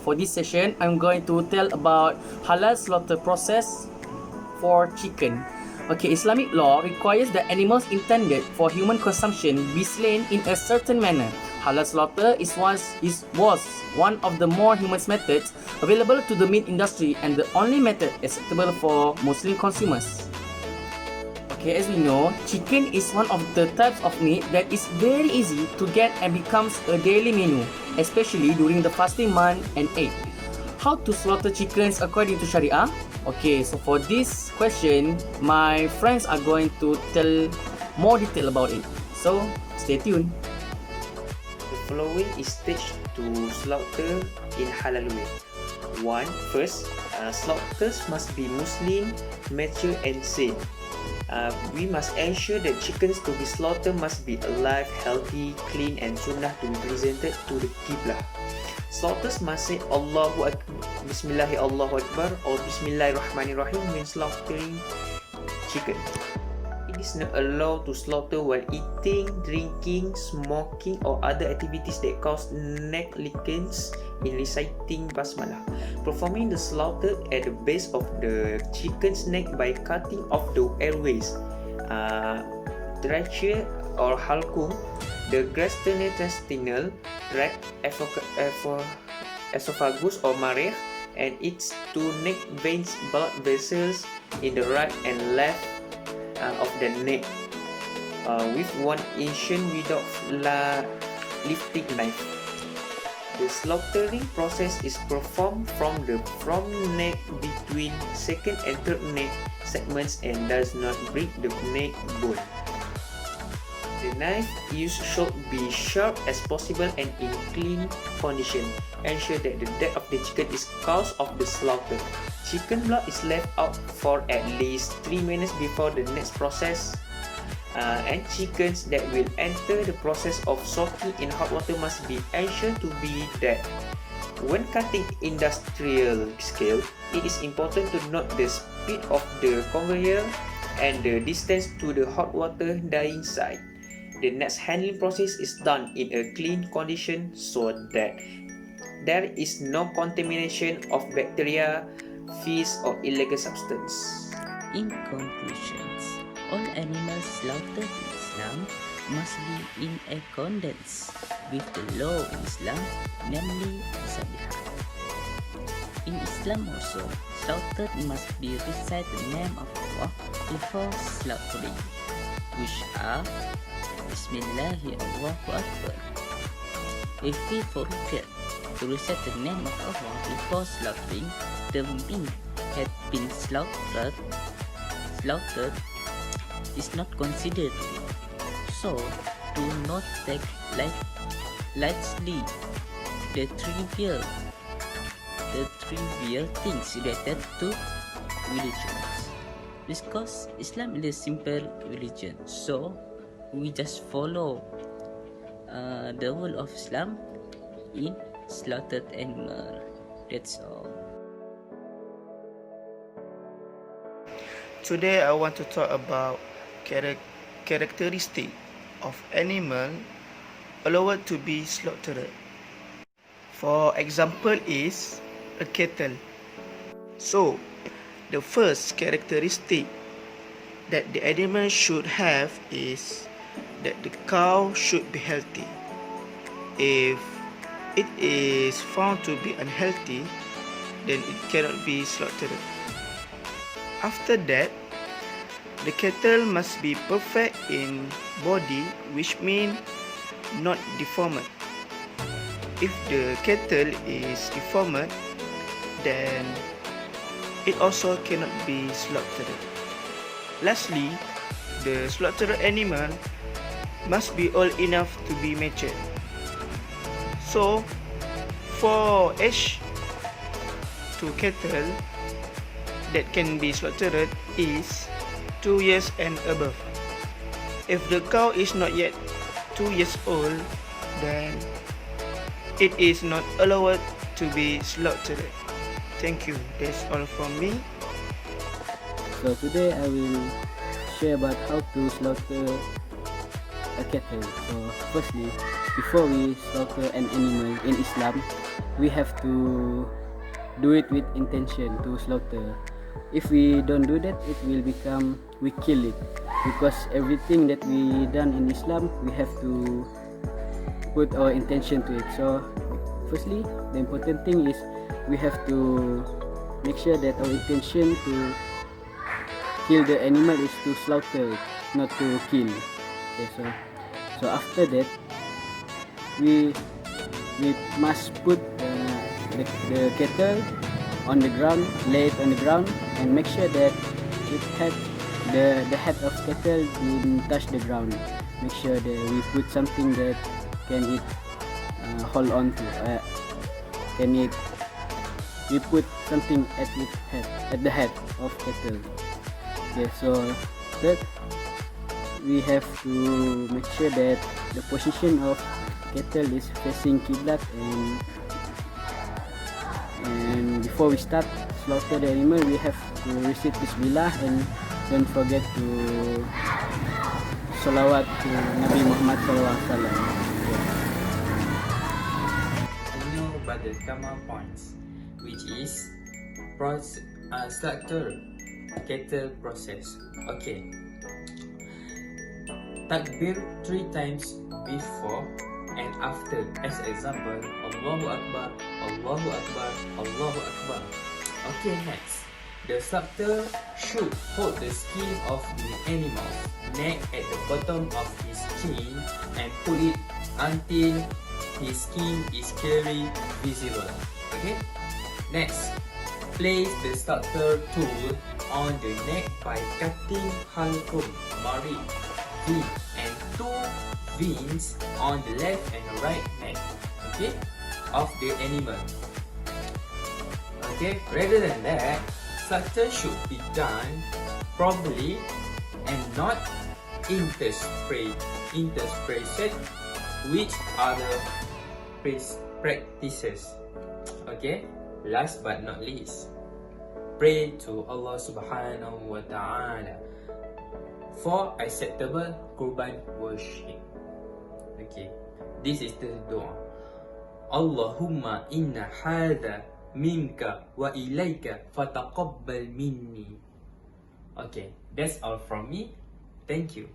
for this session, I'm going to tell about halal slaughter process for chicken. Okay, Islamic law requires that animals intended for human consumption be slain in a certain manner. Halal slaughter was one of the more humane methods available to the meat industry and the only method acceptable for Muslim consumers. Okay, as we know, chicken is one of the types of meat that is very easy to get and becomes a daily menu, especially during the fasting month and Eid. How to slaughter chickens according to Sharia? Okay, so for this question, my friends are going to tell more detail about it. So, stay tuned. The following is staged to slaughter in halal way. First, slaughters must be Muslim, mature and sane. We must ensure that chickens to be slaughtered must be alive, healthy, clean and sunnah to be presented to the Qiblah. Slaughters must say Allahu Akbar, Bismillahi Allahu Akbar or Bismillahirrahmanirrahim when slaughtering chicken. It is not allowed to slaughter while eating, drinking, smoking or other activities that cause neck leakage in reciting basmalah. Performing the slaughter at the base of the chicken's neck by cutting off the airways, trachea or halqum, the gastrointestinal tract, esophagus or mareh, and its two neck veins, blood vessels in the right and left of the neck, with one incision without lifting knife. The slaughtering process is performed from the front neck between second and third neck segments and does not break the neck bone. The knife used should be sharp as possible and in clean condition. Ensure that the death of the chicken is cause of the slaughter. Chicken blood is left out for at least 3 minutes before the next process. And chickens that will enter the process of soaking in hot water must be ensured to be dead. When cutting industrial scale, it is important to note the speed of the conveyor and the distance to the hot water dyeing site. The next handling process is done in a clean condition so that there is no contamination of bacteria, fish or illegal substance. In conclusions, all animals slaughtered in Islam must be in accordance with the law in Islam, namely Zabihah. In Islam also, slaughtered must be recite the name of Allah before slaughtering, which are Bismillahi Allahu Akbar. If we forget to recite the name of Allah before slaughtering, the meat had been slaughtered is not considered. So, do not take lightly the trivial things related to religions, because Islam is a simple religion. So, we just follow the rule of Islam in slaughtered animal. That's all. Today I want to talk about characteristic of animal allowed to be slaughtered. For example is a cattle. So the first characteristic that the animal should have is that the cow should be healthy. If it is found to be unhealthy, then it cannot be slaughtered. After that, the cattle must be perfect in body, which means not deformed. If the cattle is deformed, then it also cannot be slaughtered. Lastly, the slaughtered animal must be old enough to be mature. So, for age to cattle that can be slaughtered is 2 years and above. If the cow is not yet 2 years old, then it is not allowed to be slaughtered. Thank you. That's all from me. So today I will share about how to slaughter a cattle. So firstly, before we slaughter an animal in Islam, we have to do it with intention to slaughter. If we don't do that, it will become we kill it, because everything that we done in Islam, we have to put our intention to it. So firstly, the important thing is we have to make sure that our intention to kill the animal is to slaughter it, not to kill. Okay, so after that, we must put the cattle on the ground, lay it on the ground, and make sure that it had the head of cattle didn't touch the ground. Make sure that we put something that can it hold on to. We put something at its head, at the head of cattle. Okay, so that we have to make sure that the position of cattle is facing Qiblat, and before we start slaughter the animal, we have to recite Bismillah, and don't forget to salawat to Nabi Muhammad SAW. Know about the common points, which is slaughter cattle process. Okay. Takbir 3 times before and after. As example, Allahu Akbar, Allahu Akbar, Allahu Akbar. Okay, next. The slaughter should hold the skin of the animal's neck at the bottom of his chin and pull it until his skin is clearly visible. Okay? Next, place the slaughter tool on the neck by cutting halqum, mari, V, and 2 veins on the left and the right neck, okay, of the animal. Okay, rather than that, slaughter should be done properly and not interspersed, which are the practices. Okay, last but not least, pray to Allah Subhanahu wa Ta'ala for acceptable kurban worship. Okay, this is the dua. Allahumma inna hadha minka wa ilayka fataqabbal minni. Okay, that's all from me. Thank you.